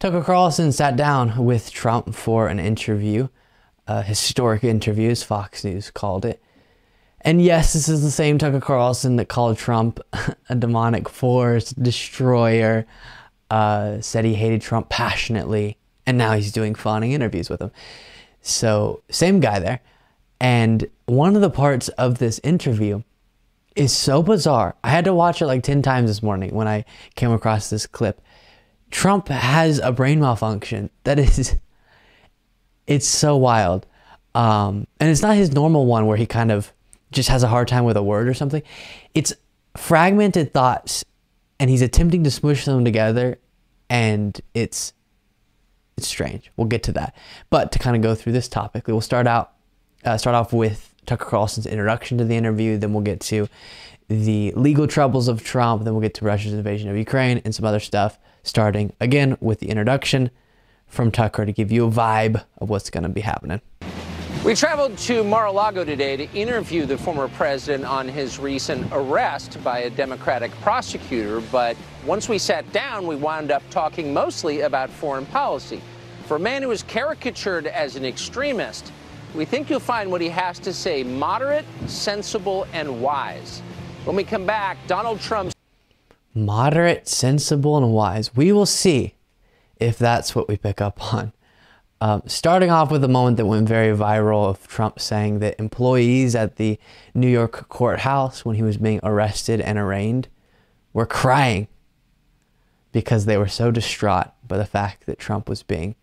Tucker Carlson sat down with Trump for an interview, a historic interview, as Fox News called it. And yes, this is the same Tucker Carlson that called Trump a demonic force, destroyer, said he hated Trump passionately, and now he's doing fawning interviews with him. So, same guy there. And one of the parts of this interview is so bizarre. I had to watch it like 10 times this morning when I came across this clip. Trump has a brain malfunction that is, it's so wild. And it's not his normal one where he kind of just has a hard time with a word or something. It's fragmented thoughts, and he's attempting to smush them together, and it's strange. We'll get to that. But to kind of go through this topic, we'll start off with Tucker Carlson's introduction to the interview. Then we'll get to the legal troubles of Trump. Then we'll get to Russia's invasion of Ukraine and some other stuff, starting again with the introduction from Tucker to give you a vibe of what's going to be happening. We traveled to Mar-a-Lago today to interview the former president on his recent arrest by a Democratic prosecutor. But once we sat down, we wound up talking mostly about foreign policy. For a man who is caricatured as an extremist, we think you'll find what he has to say moderate, sensible, and wise. When we come back, Donald Trump's moderate, sensible, and wise. We will see if that's what we pick up on. Starting off with a moment that went very viral of Trump saying that employees at the New York courthouse when he was being arrested and arraigned were crying because they were so distraught by the fact that Trump was being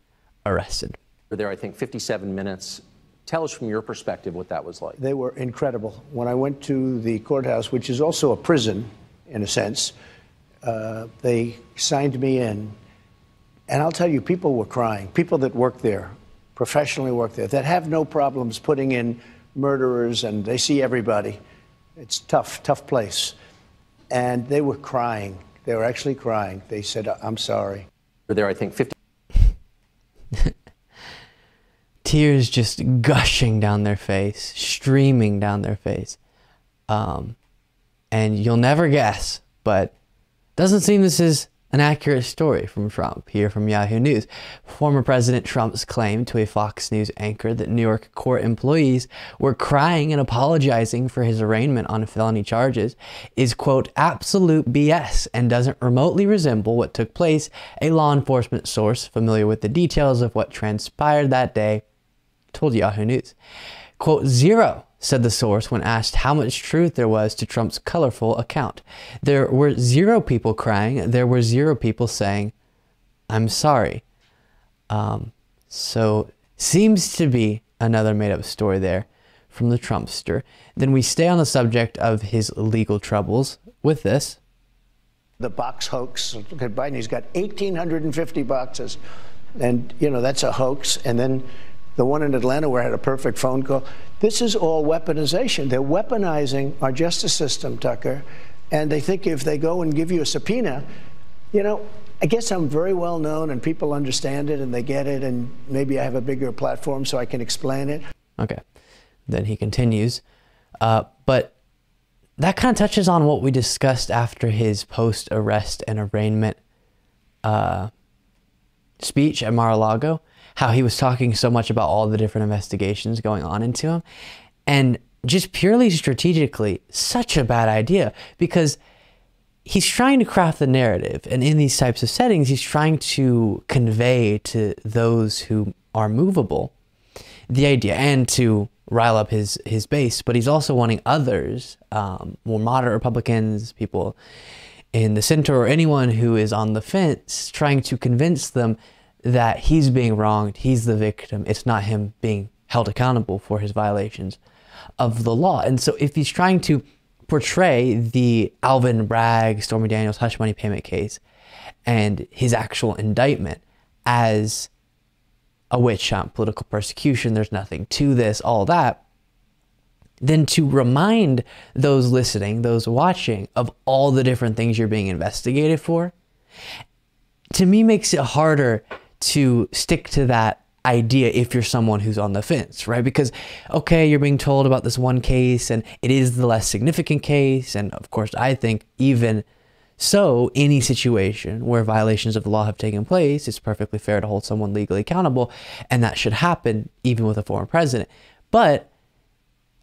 arrested. There, I think, 57 minutes. Tell us from your perspective what that was like. They were incredible. When I went to the courthouse, which is also a prison in a sense, they signed me in. And I'll tell you, people were crying. People that work there, professionally work there, that have no problems putting in murderers, and they see everybody. It's tough place. And they were crying. They were actually crying. They said, I'm sorry. There, I think, 50. Tears just gushing down their face, streaming down their face. And you'll never guess, but doesn't seem this is an accurate story from Trump. Here from Yahoo News. Former President Trump's claim to a Fox News anchor that New York court employees were crying and apologizing for his arraignment on felony charges is, quote, absolute BS and doesn't remotely resemble what took place, a law enforcement source familiar with the details of what transpired that day told Yahoo News. Quote, zero, said the source when asked how much truth there was to Trump's colorful account. There were zero people crying. There were zero people saying, I'm sorry. So seems to be another made-up story there from the Trumpster. Then we stay on the subject of his legal troubles with this. The box hoax. Look at Biden. He's got 1,850 boxes. And, you know, that's a hoax. And then the one in Atlanta where I had a perfect phone call. This is all weaponization. They're weaponizing our justice system, Tucker. And they think if they go and give you a subpoena, you know, I guess I'm very well known and people understand it and they get it, and maybe I have a bigger platform so I can explain it. Okay. Then he continues. But that kind of touches on what we discussed after his post-arrest and arraignment speech at Mar-a-Lago. How he was talking so much about all the different investigations going on into him. And just purely strategically, such a bad idea, because he's trying to craft the narrative. And in these types of settings, he's trying to convey to those who are movable the idea and to rile up his base. But he's also wanting others, more moderate Republicans, people in the center, or anyone who is on the fence, trying to convince them that he's being wronged, he's the victim, it's not him being held accountable for his violations of the law. And so if he's trying to portray the Alvin Bragg, Stormy Daniels hush money payment case and his actual indictment as a witch hunt, political persecution, there's nothing to this, all that, then to remind those listening, those watching, of all the different things you're being investigated for, to me makes it harder to stick to that idea if you're someone who's on the fence, right? Because, okay, you're being told about this one case and it is the less significant case. And of course, I think even So any situation where violations of the law have taken place, it's perfectly fair to hold someone legally accountable, and that should happen even with a former president. But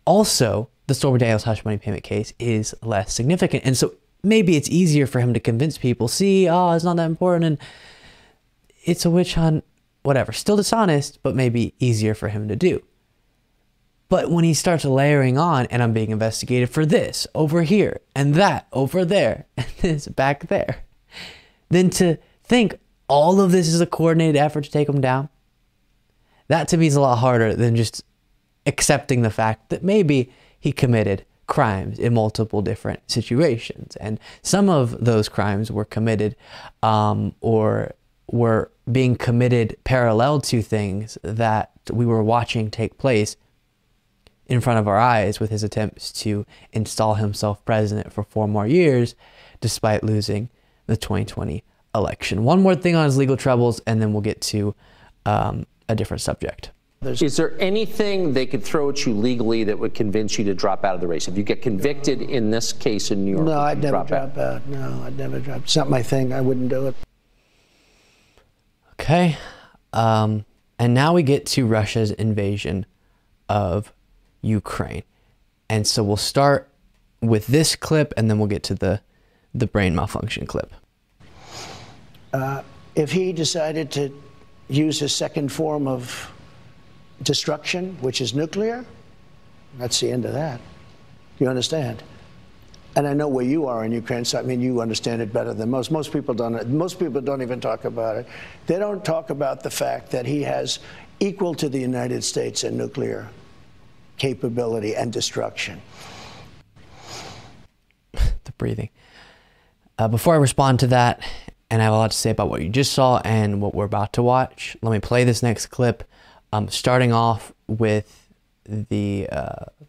also, the Stormy Daniels hush money payment case is less significant. And so maybe it's easier for him to convince people, see, oh, it's not that important, and it's a witch hunt, whatever. Still dishonest, but maybe easier for him to do. But when he starts layering on, and I'm being investigated for this over here, and that over there, and this back there, then to think all of this is a coordinated effort to take him down, that to me is a lot harder than just accepting the fact that maybe he committed crimes in multiple different situations. And some of those crimes were committed or were being committed parallel to things that we were watching take place in front of our eyes, with his attempts to install himself president for 4 more years, despite losing the 2020 election. One more thing on his legal troubles, and then we'll get to a different subject. Is there anything they could throw at you legally that would convince you to drop out of the race? If you get convicted in this case in New York, no, I'd never drop out. No, I'd never drop. It's not my thing. I wouldn't do it. Okay. And now we get to Russia's invasion of Ukraine. And so we'll start with this clip, and then we'll get to the brain malfunction clip. If he decided to use his second form of destruction, which is nuclear, that's the end of that. You understand? And I know where you are in Ukraine, so I mean, you understand it better than most. Most people don't. Most people don't even talk about it. They don't talk about the fact that he has equal to the United States in nuclear capability and destruction. The breathing. Before I respond to that, and I have a lot to say about what you just saw and what we're about to watch, let me play this next clip, starting off with the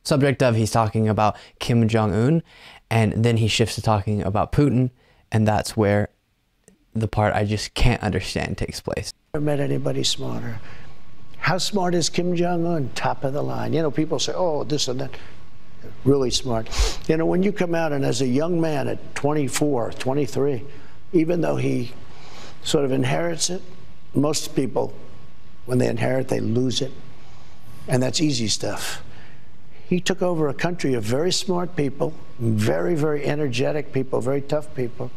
subject of he's talking about Kim Jong-un, and then he shifts to talking about Putin, and that's where the part I just can't understand takes place. Never met anybody smarter. How smart is Kim Jong-un? Top of the line. You know, people say, oh, this and that. Really smart. You know, when you come out and as a young man at 24, 23, even though he sort of inherits it, most people, when they inherit, they lose it. And that's easy stuff. He took over a country of very smart people, very, very energetic people, very tough people,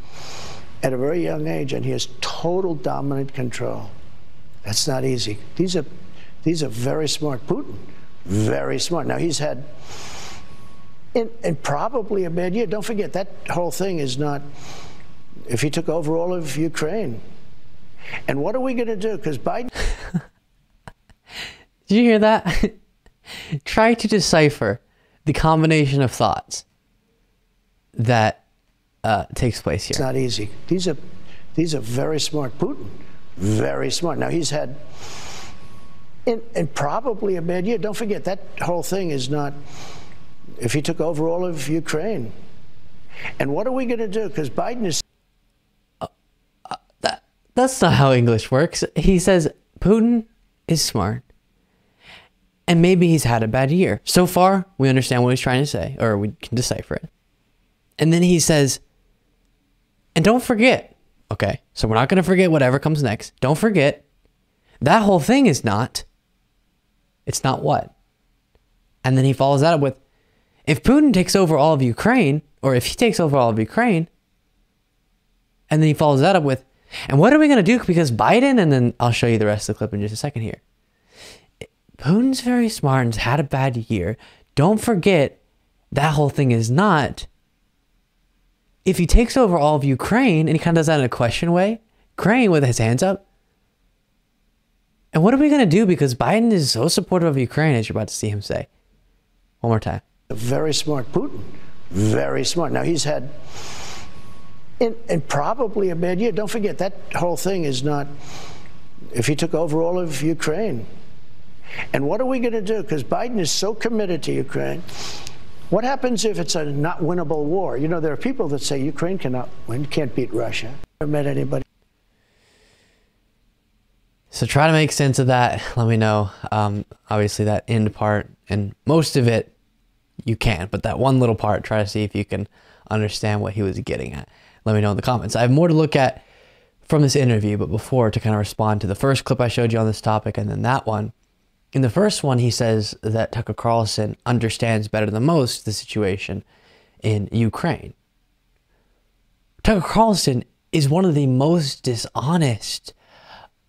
at a very young age, and he has total dominant control. That's not easy. These are very smart. Putin, very smart. Now, he's had, in probably a bad year. Don't forget, that whole thing is not, if he took over all of Ukraine. And what are we going to do? Because Biden... Did you hear that? Try to decipher the combination of thoughts that takes place here. It's not easy. These are very smart. Putin, very smart. Now, he's had, in probably a bad year. Don't forget, that whole thing is not, if he took over all of Ukraine. And what are we going to do? Because Biden is... That's not how English works. He says Putin is smart. And maybe he's had a bad year. So far, we understand what he's trying to say, or we can decipher it. And then he says, and don't forget, okay, so we're not going to forget whatever comes next. Don't forget, that whole thing is not, it's not what? And then he follows that up with, if Putin takes over all of Ukraine, or if he takes over all of Ukraine, and then he follows that up with, and what are we going to do? Because Biden, and then I'll show you the rest of the clip in just a second here. Putin's very smart and has had a bad year. Don't forget, that whole thing is not, if he takes over all of Ukraine, and he kind of does that in a question way, Ukraine with his hands up. And what are we going to do? Because Biden is so supportive of Ukraine, as you're about to see him say. One more time. Very smart. Putin, very smart. Now, he's had, in probably a bad year. Don't forget, that whole thing is not, if he took over all of Ukraine. And what are we going to do? Because Biden is so committed to Ukraine. What happens if it's a not winnable war? You know, there are people that say Ukraine cannot win, can't beat Russia. Never met anybody. So try to make sense of that. Let me know. Obviously, that end part and most of it, you can. But that one little part, try to see if you can understand what he was getting at. let me know in the comments. I have more to look at from this interview, but before, to kind of respond to the first clip I showed you on this topic and then that one. In the first one, he says that Tucker Carlson understands better than most the situation in Ukraine. Tucker Carlson is one of the most dishonest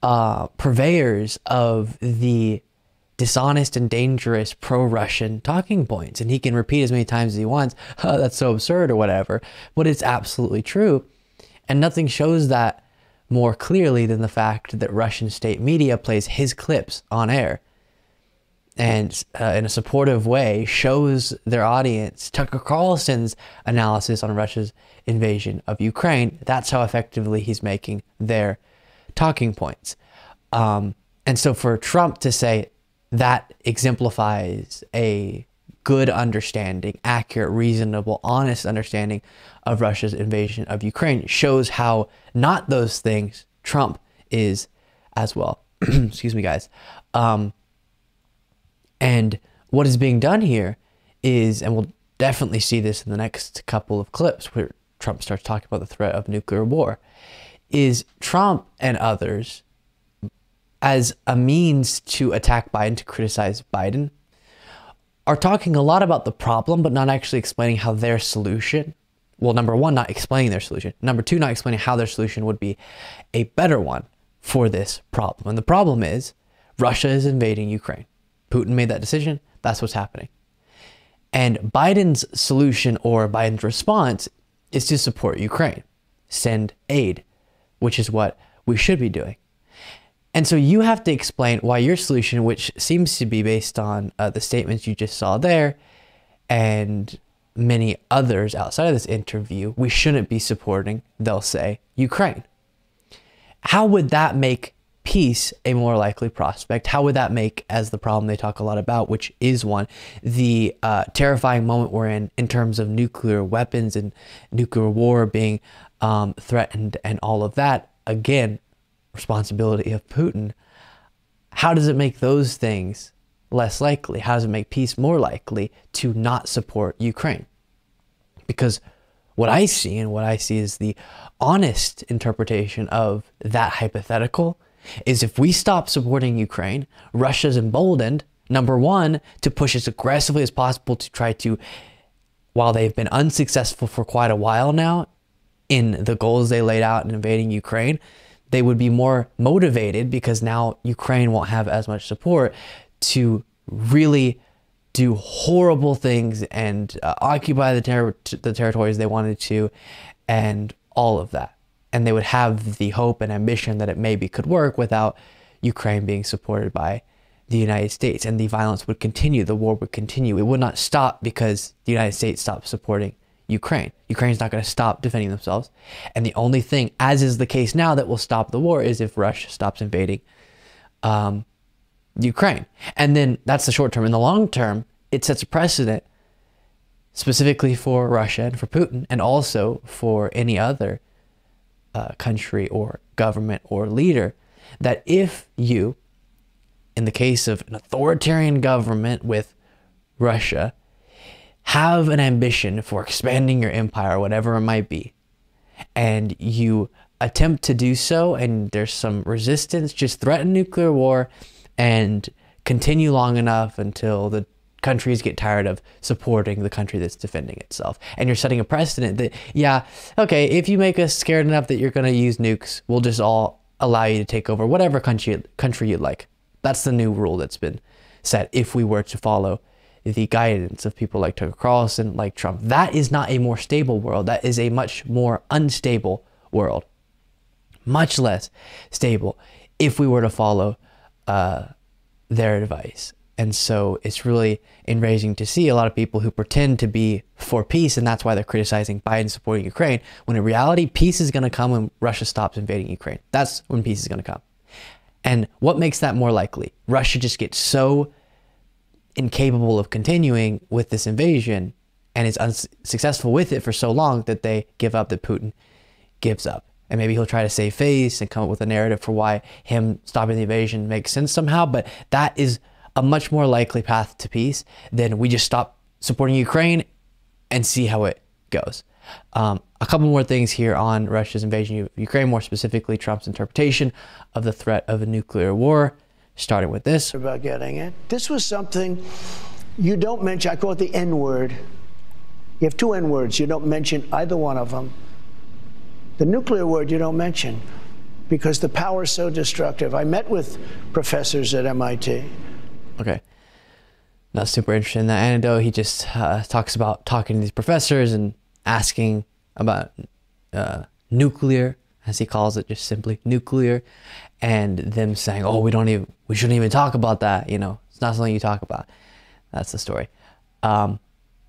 purveyors of the dishonest and dangerous pro-Russian talking points. And he can repeat as many times as he wants, oh, that's so absurd or whatever, but it's absolutely true. And nothing shows that more clearly than the fact that Russian state media plays his clips on air and in a supportive way shows their audience Tucker Carlson's analysis on Russia's invasion of Ukraine. That's how effectively he's making their talking points. And so for Trump to say that exemplifies a good understanding, accurate, reasonable, honest understanding of Russia's invasion of Ukraine shows how not those things Trump is as well. Excuse me, guys. And what is being done here is, and we'll definitely see this in the next couple of clips where Trump starts talking about the threat of nuclear war, is Trump and others, as a means to attack Biden, to criticize Biden, are talking a lot about the problem, but not actually explaining how their solution, well, number one, not explaining their solution. Number two, not explaining how their solution would be a better one for this problem. And the problem is Russia is invading Ukraine. Putin made that decision. That's what's happening. And Biden's solution or Biden's response is to support Ukraine, send aid, which is what we should be doing. And so you have to explain why your solution, which seems to be based on the statements you just saw there and many others outside of this interview, we shouldn't be supporting, they'll say, Ukraine. How would that make peace a more likely prospect? How would that make, as the problem they talk a lot about, which is one, the terrifying moment we're in terms of nuclear weapons and nuclear war being threatened and all of that, again, responsibility of Putin. How does it make those things less likely? How does it make peace more likely to not support Ukraine? Because what I see is the honest interpretation of that hypothetical is if we stop supporting Ukraine, Russia's emboldened, number one, to push as aggressively as possible to try to, while they've been unsuccessful for quite a while now in the goals they laid out in invading Ukraine, they would be more motivated because now Ukraine won't have as much support to really do horrible things and occupy the territories they wanted to and all of that. And they would have the hope and ambition that it maybe could work without Ukraine being supported by the United States. And the violence would continue. The war would continue. It would not stop because the United States stopped supporting Ukraine. Ukraine's not going to stop defending themselves. And the only thing, as is the case now, that will stop the war is if Russia stops invading Ukraine. And then that's the short term. In the long term, it sets a precedent specifically for Russia and for Putin and also for any other country or government or leader, that if you, in the case of an authoritarian government with Russia, have an ambition for expanding your empire, whatever it might be, and you attempt to do so and there's some resistance, just threaten nuclear war and continue long enough until the countries get tired of supporting the country that's defending itself. And you're setting a precedent that, yeah, okay, if you make us scared enough that you're going to use nukes, we'll just all allow you to take over whatever country you'd like. That's the new rule that's been set if we were to follow the guidance of people like Tucker Carlson, like Trump. That is not a more stable world. That is a much more unstable world. Much less stable if we were to follow their advice. And so it's really enraging to see a lot of people who pretend to be for peace, and that's why they're criticizing Biden supporting Ukraine, when in reality, peace is going to come when Russia stops invading Ukraine. That's when peace is going to come. And what makes that more likely? Russia just gets so incapable of continuing with this invasion and is unsuccessful with it for so long that they give up, that Putin gives up. And maybe he'll try to save face and come up with a narrative for why him stopping the invasion makes sense somehow, but that is a much more likely path to peace than we just stop supporting Ukraine and see how it goes. A couple more things here on Russia's invasion of Ukraine, more specifically Trump's interpretation of the threat of a nuclear war, starting with this. About getting it. This was something you don't mention. I call it the N-word. You have two N-words. You don't mention either one of them. The nuclear word you don't mention because the power is so destructive. I met with professors at MIT. Okay. Not super interested in that anecdote. He just talks about talking to these professors and asking about nuclear, as he calls it, just simply nuclear, and them saying, "Oh, we shouldn't even talk about that. You know, it's not something you talk about." That's the story. And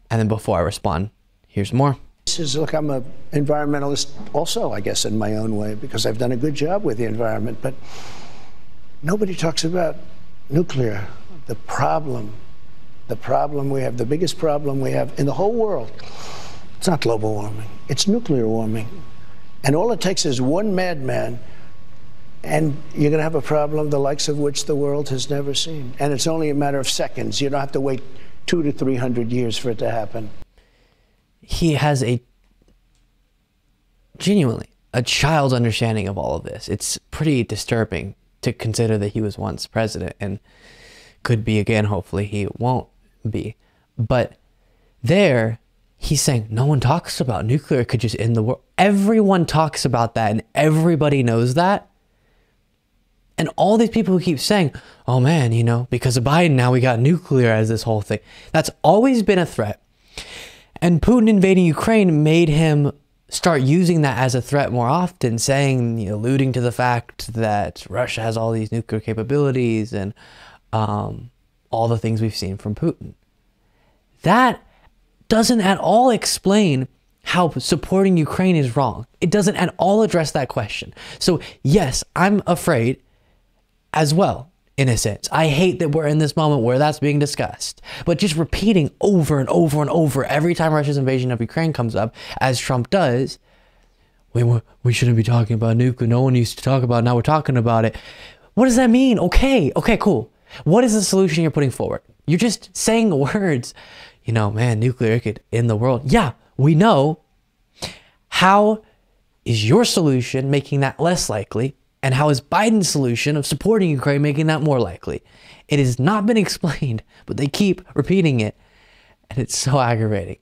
then before I respond, here's more. He says, "Look, I'm an environmentalist, also, I guess, in my own way, because I've done a good job with the environment. But nobody talks about nuclear. The problem we have, the biggest problem we have in the whole world. It's not global warming. It's nuclear warming. And all it takes is one madman, and you're going to have a problem the likes of which the world has never seen. And it's only a matter of seconds. You don't have to wait 200 to 300 years for it to happen." He has genuinely a child's understanding of all of this. It's pretty disturbing to consider that he was once president and could be again. Hopefully he won't be. But there, he's saying no one talks about nuclear could just end the world. Everyone talks about that and everybody knows that. And all these people who keep saying, "Oh man, you know, because of Biden, now we got nuclear as this whole thing." That's always been a threat. And Putin invading Ukraine made him start using that as a threat more often, saying, alluding to the fact that Russia has all these nuclear capabilities and all the things we've seen from Putin. That doesn't at all explain how supporting Ukraine is wrong. It doesn't at all address that question. So yes, I'm afraid as well, in a sense. I hate that we're in this moment where that's being discussed. But just repeating over and over and over every time Russia's invasion of Ukraine comes up, as Trump does, we shouldn't be talking about nuclear. No one used to talk about it. Now we're talking about it. What does that mean? Okay, cool. What is the solution you're putting forward? You're just saying words. Man, nuclear could end the world. Yeah, we know. How is your solution making that less likely? And how is Biden's solution of supporting Ukraine making that more likely? It has not been explained, but they keep repeating it. And it's so aggravating.